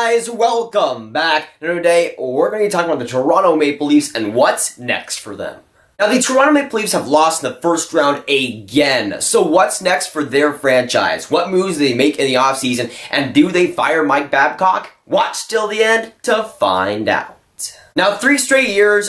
guys, welcome back. Today, we're going to be talking about the Toronto Maple Leafs and what's next for them. Now, the Toronto Maple Leafs have lost in the first round again. So what's next for their franchise? What moves do they make in the offseason? And do they fire Mike Babcock? Watch till the end to find out. Now, three straight years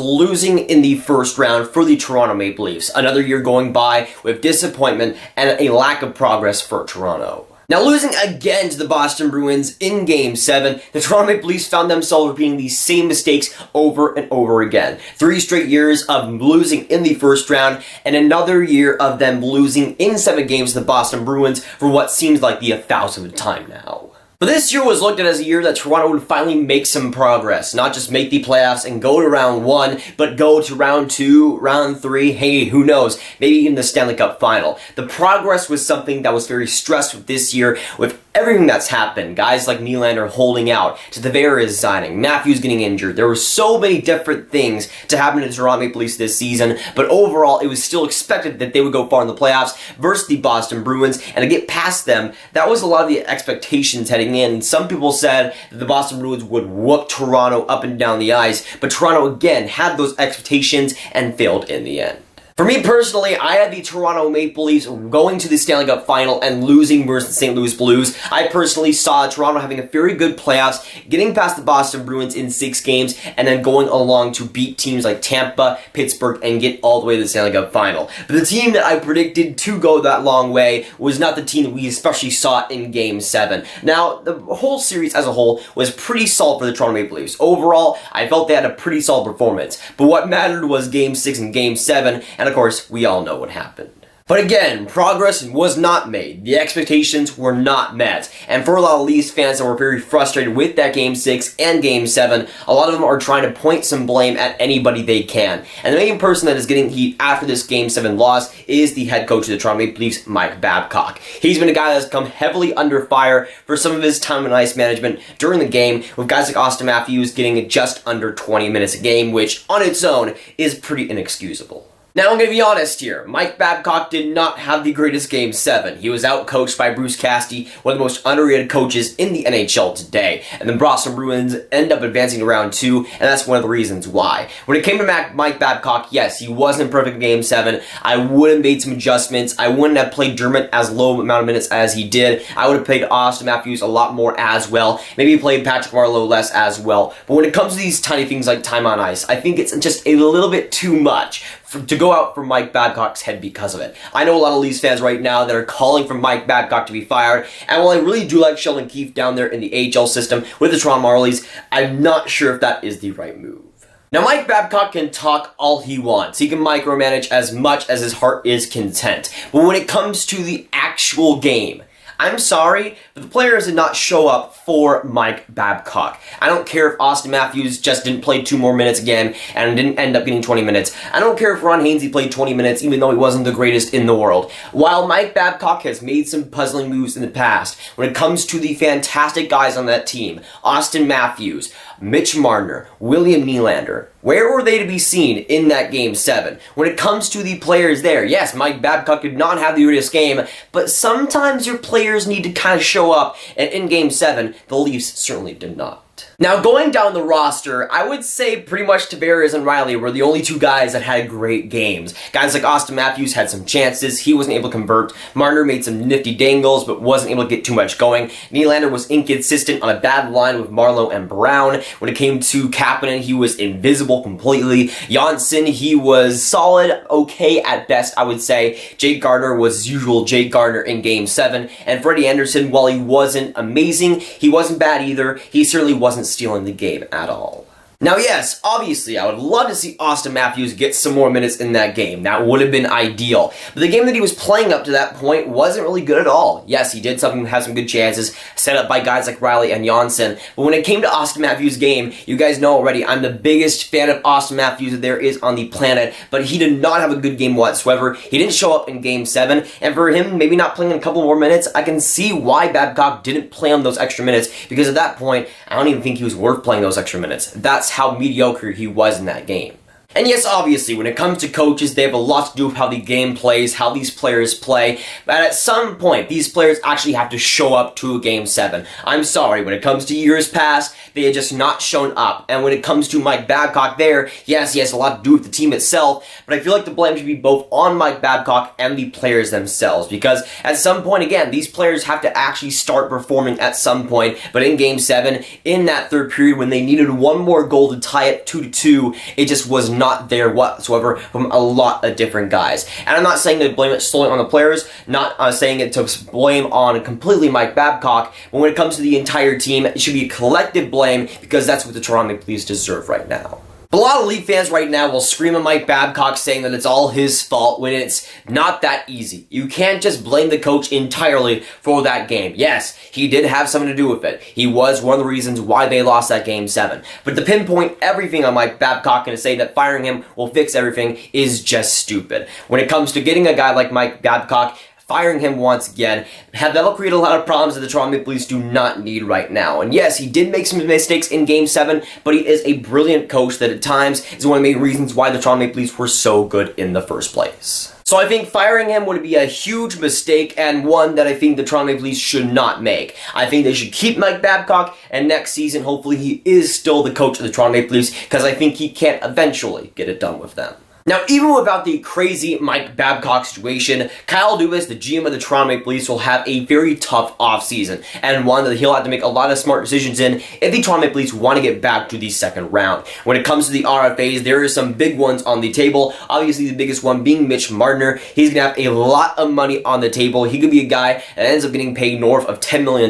losing in the first round for the Toronto Maple Leafs. Another year going by with disappointment and a lack of progress for Toronto. Now, losing again to the Boston Bruins in Game 7, the Toronto Maple Leafs found themselves repeating the same mistakes over and over again. 3 straight years of losing in the first round, and another year of them losing in 7 games to the Boston Bruins for what seems like the 1,000th time now. But this year was looked at as a year that Toronto would finally make some progress. Not just make the playoffs and go to round 1, but go to round 2, round 3, hey, who knows, maybe even the Stanley Cup final. The progress was something that was very stressed with this year with everything that's happened. Guys like Nylander holding out, Tavares signing, Matthews getting injured. There were so many different things to happen to the Toronto Maple Leafs this season, but overall, it was still expected that they would go far in the playoffs versus the Boston Bruins, and to get past them, that was a lot of the expectations heading in. Some people said that the Boston Bruins would whoop Toronto up and down the ice, but Toronto again had those expectations and failed in the end. For me personally, I had the Toronto Maple Leafs going to the Stanley Cup final and losing versus the St. Louis Blues. I personally saw Toronto having a very good playoffs, getting past the Boston Bruins in 6 games, and then going along to beat teams like Tampa, Pittsburgh, and get all the way to the Stanley Cup final. But the team that I predicted to go that long way was not the team that we especially saw in Game 7. Now, the whole series as a whole was pretty solid for the Toronto Maple Leafs. Overall, I felt they had a pretty solid performance. But what mattered was Game 6 and Game 7, and of course, we all know what happened. But again, progress was not made. The expectations were not met. And for a lot of Leafs fans that were very frustrated with that Game 6 and Game 7, a lot of them are trying to point some blame at anybody they can. And the main person that is getting heat after this Game 7 loss is the head coach of the Toronto Maple Leafs, Mike Babcock. He's been a guy that's come heavily under fire for some of his time and ice management during the game, with guys like Austin Matthews getting just under 20 minutes a game, which on its own is pretty inexcusable. Now, I'm going to be honest here. Mike Babcock did not have the greatest Game 7. He was outcoached by Bruce Cassidy, one of the most underrated coaches in the NHL today. And the Boston Bruins end up advancing to round 2, and that's one of the reasons why. When it came to Mike Babcock, yes, he wasn't perfect in Game 7. I would have made some adjustments. I wouldn't have played Dermott as low amount of minutes as he did. I would have played Austin Matthews a lot more as well. Maybe played Patrick Marleau less as well. But when it comes to these tiny things like time on ice, I think it's just a little bit too much to go out for Mike Babcock's head because of it. I know a lot of Leafs fans right now that are calling for Mike Babcock to be fired, and while I really do like Sheldon Keefe down there in the AHL system with the Toronto Marlies, I'm not sure if that is the right move. Now, Mike Babcock can talk all he wants. He can micromanage as much as his heart is content. But when it comes to the actual game, I'm sorry, but the players did not show up for Mike Babcock. I don't care if Austin Matthews just didn't play 2 more minutes again and didn't end up getting 20 minutes. I don't care if Ron Hainsey played 20 minutes even though he wasn't the greatest in the world. While Mike Babcock has made some puzzling moves in the past, when it comes to the fantastic guys on that team, Austin Matthews, Mitch Marner, William Nylander, where were they to be seen in that Game 7? When it comes to the players there, yes, Mike Babcock did not have the greatest game, but sometimes your players need to kind of show up, and in Game 7, the Leafs certainly did not. Now, going down the roster, I would say pretty much Tavares and Wylie were the only 2 guys that had great games. Guys like Austin Matthews had some chances, he wasn't able to convert. Marner made some nifty dangles, but wasn't able to get too much going. Nylander was inconsistent on a bad line with Marleau and Brown. When it came to Kapanen, he was invisible completely. Johnsson, he was solid, okay at best, I would say. Jake Gardner was as usual Jake Gardner in Game 7. And Freddie Anderson, while he wasn't amazing, he wasn't bad either. He certainly wasn't stealing the game at all. Now, yes, obviously, I would love to see Austin Matthews get some more minutes in that game. That would have been ideal. But the game that he was playing up to that point wasn't really good at all. Yes, he did have some good chances, set up by guys like Wylie and Johnsson. But when it came to Austin Matthews' game, you guys know already, I'm the biggest fan of Austin Matthews that there is on the planet. But he did not have a good game whatsoever. He didn't show up in Game 7. And for him, maybe not playing a couple more minutes, I can see why Babcock didn't play him those extra minutes. Because at that point, I don't even think he was worth playing those extra minutes. That's how mediocre he was in that game. And yes, obviously, when it comes to coaches, they have a lot to do with how the game plays, how these players play, but at some point, these players actually have to show up to a Game 7. I'm sorry, when it comes to years past, they had just not shown up, and when it comes to Mike Babcock there, yes, he has a lot to do with the team itself, but I feel like the blame should be both on Mike Babcock and the players themselves, because at some point, again, these players have to actually start performing at some point, but in Game 7, in that third period, when they needed one more goal to tie it 2-2, it just was not there whatsoever from a lot of different guys. And I'm not saying to blame it solely on the players, not saying it to blame on completely Mike Babcock, but when it comes to the entire team, it should be a collective blame because that's what the Toronto Maple Leafs deserve right now. But a lot of Leaf fans right now will scream at Mike Babcock saying that it's all his fault when it's not that easy. You can't just blame the coach entirely for that game. Yes, he did have something to do with it. He was one of the reasons why they lost that Game 7. But to pinpoint everything on Mike Babcock and to say that firing him will fix everything is just stupid. When it comes to getting a guy like Mike Babcock, firing him once again, that'll create a lot of problems that the Toronto Maple Leafs do not need right now. And yes, he did make some mistakes in Game 7, but he is a brilliant coach that at times is one of the main reasons why the Toronto Maple Leafs were so good in the first place. So I think firing him would be a huge mistake and one that I think the Toronto Maple Leafs should not make. I think they should keep Mike Babcock, and next season, hopefully he is still the coach of the Toronto Maple Leafs because I think he can eventually get it done with them. Now, even without the crazy Mike Babcock situation, Kyle Dubas, the GM of the Toronto Maple Leafs, will have a very tough offseason, and one that he'll have to make a lot of smart decisions in if the Toronto Maple Leafs want to get back to the second round. When it comes to the RFAs, there are some big ones on the table. Obviously, the biggest one being Mitch Marner. He's going to have a lot of money on the table. He could be a guy that ends up getting paid north of $10 million,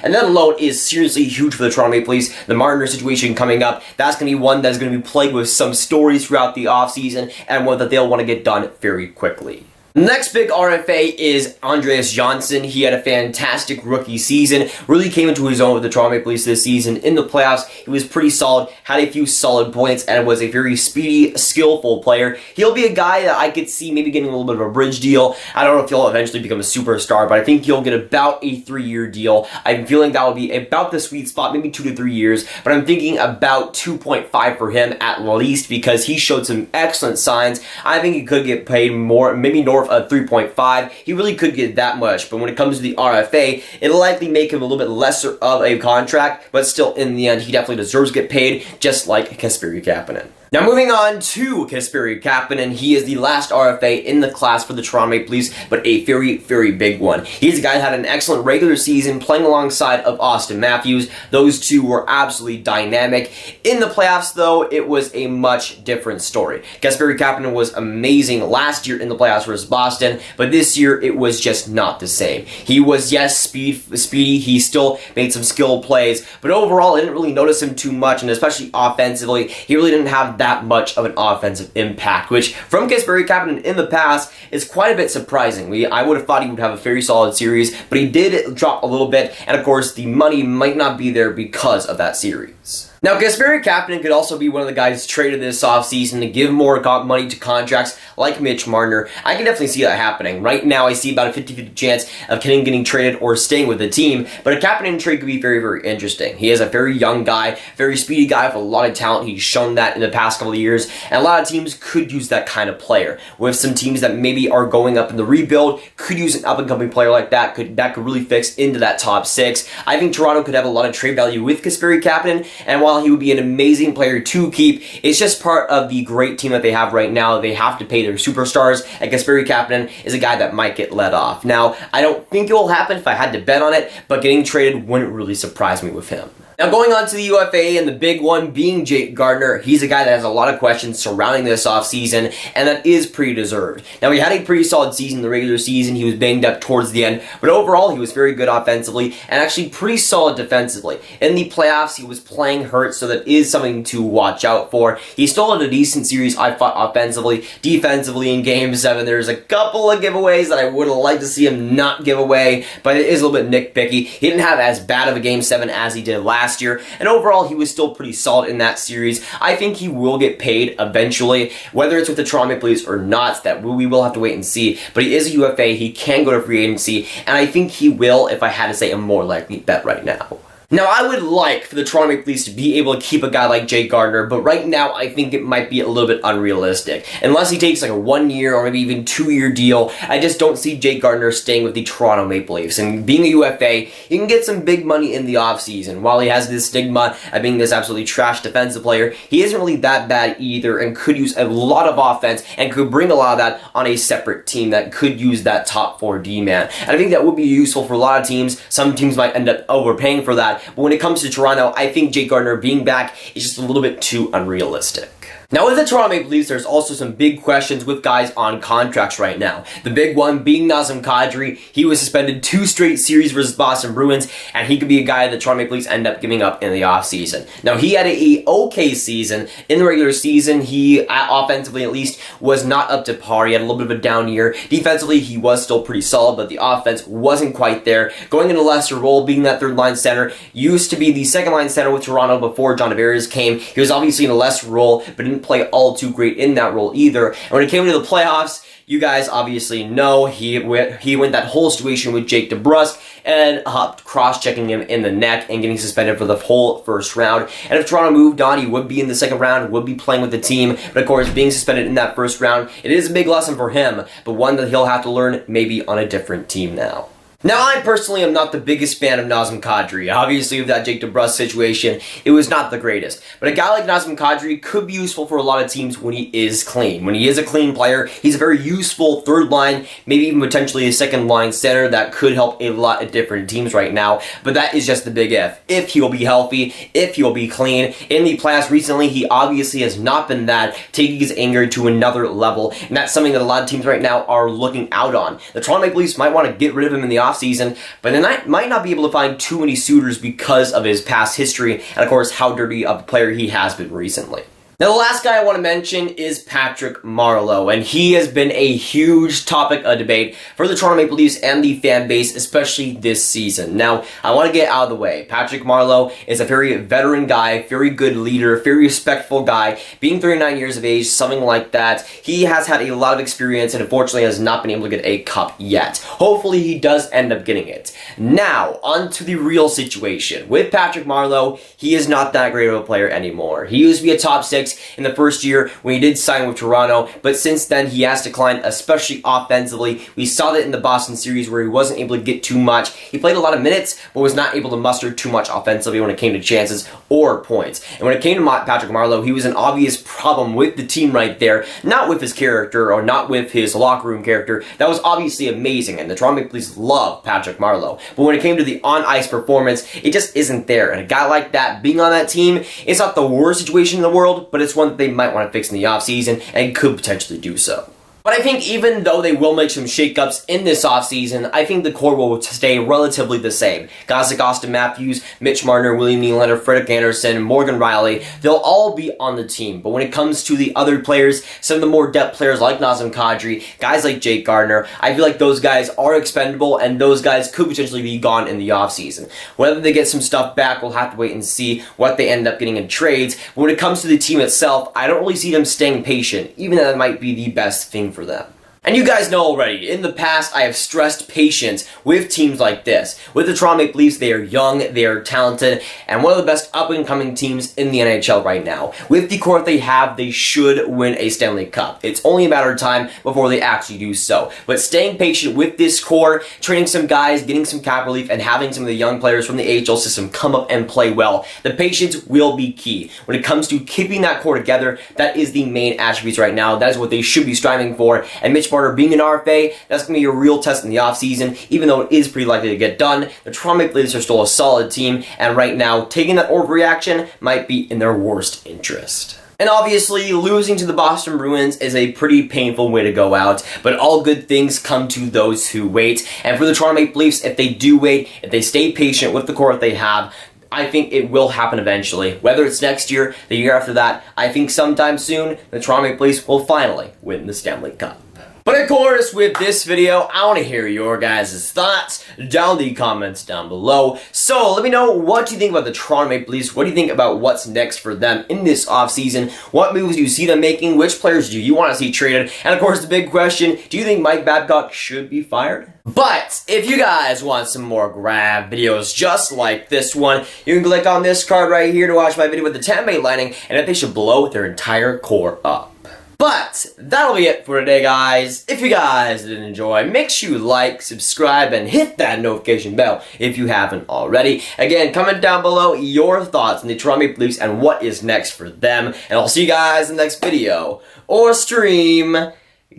and that alone is seriously huge for the Toronto Maple Leafs. The Marner situation coming up, that's going to be one that's going to be plagued with some stories throughout the offseason, and one that they'll want to get done very quickly. Next big RFA is Andreas Johnsson. He had a fantastic rookie season, really came into his own with the Toronto Maple Leafs this season. In the playoffs, he was pretty solid, had a few solid points, and was a very speedy, skillful player. He'll be a guy that I could see maybe getting a little bit of a bridge deal. I don't know if he'll eventually become a superstar, but I think he'll get about a 3-year deal. I'm feeling that will be about the sweet spot, maybe 2 to 3 years, but I'm thinking about 2.5 for him at least because he showed some excellent signs. I think he could get paid more, maybe north of 3.5. He really could get that much, but when it comes to the RFA, it'll likely make him a little bit lesser of a contract, but still in the end, he definitely deserves to get paid, just like Kasperi Kapanen. Now moving on to Kasperi Kapanen, he is the last RFA in the class for the Toronto Maple Leafs, but a very, very big one. He's a guy that had an excellent regular season playing alongside of Austin Matthews. Those two were absolutely dynamic. In the playoffs though, it was a much different story. Kasperi Kapanen was amazing last year in the playoffs versus Boston, but this year it was just not the same. He was, yes, speedy, he still made some skilled plays, but overall I didn't really notice him too much, and especially offensively, he really didn't have that much of an offensive impact, which from Kasperi Kapanen in the past is quite a bit surprising. I would have thought he would have a very solid series, but he did drop a little bit, and of course the money might not be there because of that series. Now, Kasperi Kapanen could also be one of the guys traded this offseason to give more money to contracts like Mitch Marner. I can definitely see that happening. Right now, I see about a 50-50 chance of him getting traded or staying with the team, but a Kapanen trade could be very, very interesting. He is a very young guy, very speedy guy with a lot of talent. He's shown that in the past couple of years, and a lot of teams could use that kind of player. With some teams that maybe are going up in the rebuild, could use an up-and-coming player like that. That could really fix into that top 6. I think Toronto could have a lot of trade value with Kasperi Kapanen, and while he would be an amazing player to keep, it's just part of the great team that they have right now. They have to pay their superstars, and Kasperi Kapanen is a guy that might get let off. Now, I don't think it will happen if I had to bet on it, but getting traded wouldn't really surprise me with him. Now going on to the UFA, and the big one being Jake Gardner. He's a guy that has a lot of questions surrounding this offseason, and that is pretty deserved. Now he had a pretty solid season in the regular season. He was banged up towards the end, but overall he was very good offensively and actually pretty solid defensively. In the playoffs, he was playing hurt, so that is something to watch out for. He still had a decent series, I thought, offensively. Defensively in Game 7, there's a couple of giveaways that I would have liked to see him not give away, but it is a little bit nitpicky. He didn't have as bad of a Game 7 as he did last year, and overall he was still pretty solid in that series. I think he will get paid eventually, whether it's with the Toronto Maple Leafs or not, that we will have to wait and see, but he is a UFA, he can go to free agency, and I think he will if I had to say a more likely bet right now. Now, I would like for the Toronto Maple Leafs to be able to keep a guy like Jake Gardner, but right now I think it might be a little bit unrealistic. Unless he takes like a 1 year or maybe even 2 year deal, I just don't see Jake Gardner staying with the Toronto Maple Leafs. And being a UFA, he can get some big money in the offseason. While he has this stigma of being this absolutely trash defensive player, he isn't really that bad either and could use a lot of offense and could bring a lot of that on a separate team that could use that top 4 D-man. And I think that would be useful for a lot of teams. Some teams might end up overpaying for that. But when it comes to Toronto, I think Jake Gardner being back is just a little bit too unrealistic. Now, with the Toronto Maple Leafs, there's also some big questions with guys on contracts right now. The big one being Nazem Kadri. He was suspended 2 straight series versus Boston Bruins, and he could be a guy that the Toronto Maple Leafs end up giving up in the offseason. Now, he had a okay season. In the regular season, he, offensively at least, was not up to par. He had a little bit of a down year. Defensively, he was still pretty solid, but the offense wasn't quite there. Going into a lesser role, being that third-line center, used to be the second-line center with Toronto before John Tavares came. He was obviously in a lesser role, but didn't play all too great in that role either. And when it came to the playoffs, you guys obviously know he went that whole situation with Jake DeBrusk and cross-checking him in the neck and getting suspended for the whole first round. And if Toronto moved on, he would be in the second round, would be playing with the team. But of course, being suspended in that first round, it is a big lesson for him, but one that he'll have to learn maybe on a different team now. Now, I personally am not the biggest fan of Nazem Kadri. Obviously, with that Jake DeBrusk situation, it was not the greatest. But a guy like Nazem Kadri could be useful for a lot of teams when he is clean. When he is a clean player, he's a very useful third line, maybe even potentially a second line center that could help a lot of different teams right now. But that is just the big if. If he'll be healthy, if he'll be clean. In the playoffs recently, he obviously has not been that, taking his anger to another level. And that's something that a lot of teams right now are looking out on. The Toronto Maple Leafs might want to get rid of him in the offseason, but they might not be able to find too many suitors because of his past history and, of course, how dirty of a player he has been recently. Now, the last guy I want to mention is Patrick Marleau, and he has been a huge topic of debate for the Toronto Maple Leafs and the fan base, especially this season. Now, I want to get out of the way. Patrick Marleau is a very veteran guy, very good leader, very respectful guy. Being 39 years of age, something like that, he has had a lot of experience and unfortunately has not been able to get a cup yet. Hopefully, he does end up getting it. Now, on to the real situation. With Patrick Marleau, he is not that great of a player anymore. He used to be a top 6 in the first year when he did sign with Toronto, but since then he has declined, especially offensively. We saw that in the Boston series where he wasn't able to get too much. He played a lot of minutes, but was not able to muster too much offensively when it came to chances or points. And when it came to Patrick Marleau, he was an obvious problem with the team right there, not with his character or not with his locker room character. That was obviously amazing, and the Toronto Maple Leafs love Patrick Marleau. But when it came to the on-ice performance, it just isn't there. And a guy like that being on that team, it's not the worst situation in the world, but it's one that they might want to fix in the offseason and could potentially do so. But I think even though they will make some shakeups in this offseason, I think the core will stay relatively the same. Guys like Austin Matthews, Mitch Marner, William Nylander, Frederik Andersen, Morgan Rielly, they'll all be on the team. But when it comes to the other players, some of the more depth players like Nazem Kadri, guys like Jake Gardner, I feel like those guys are expendable and those guys could potentially be gone in the offseason. Whether they get some stuff back, we'll have to wait and see what they end up getting in trades. But when it comes to the team itself, I don't really see them staying patient, even though that might be the best thing for them. And you guys know already, in the past I have stressed patience with teams like this. With the Toronto Maple Leafs, they are young, they are talented, and one of the best up-and-coming teams in the NHL right now. With the core that they have, they should win a Stanley Cup. It's only a matter of time before they actually do so. But staying patient with this core, training some guys, getting some cap relief, and having some of the young players from the AHL system come up and play well, the patience will be key. When it comes to keeping that core together, that is the main attributes right now. That is what they should be striving for, and Mitch Marner being an RFA, that's going to be a real test in the offseason, even though it is pretty likely to get done. The Toronto Maple Leafs are still a solid team, and right now, taking that overreaction might be in their worst interest. And obviously, losing to the Boston Bruins is a pretty painful way to go out, but all good things come to those who wait. And for the Toronto Maple Leafs, if they do wait, if they stay patient with the core that they have, I think it will happen eventually. Whether it's next year, the year after that, I think sometime soon, the Toronto Maple Leafs will finally win the Stanley Cup. But of course, with this video, I want to hear your guys' thoughts down in the comments down below. So let me know, what do you think about the Toronto Maple Leafs? What do you think about what's next for them in this offseason? What moves do you see them making? Which players do you want to see traded? And of course, the big question, do you think Mike Babcock should be fired? But if you guys want some more Grav videos just like this one, you can click on this card right here to watch my video with the Tampa Bay Lightning and if they should blow their entire core up. But that'll be it for today, guys. If you guys did enjoy, make sure you like, subscribe, and hit that notification bell if you haven't already. Again, comment down below your thoughts on the Toronto Maple Leafs and what is next for them. And I'll see you guys in the next video or stream.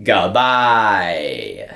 Goodbye.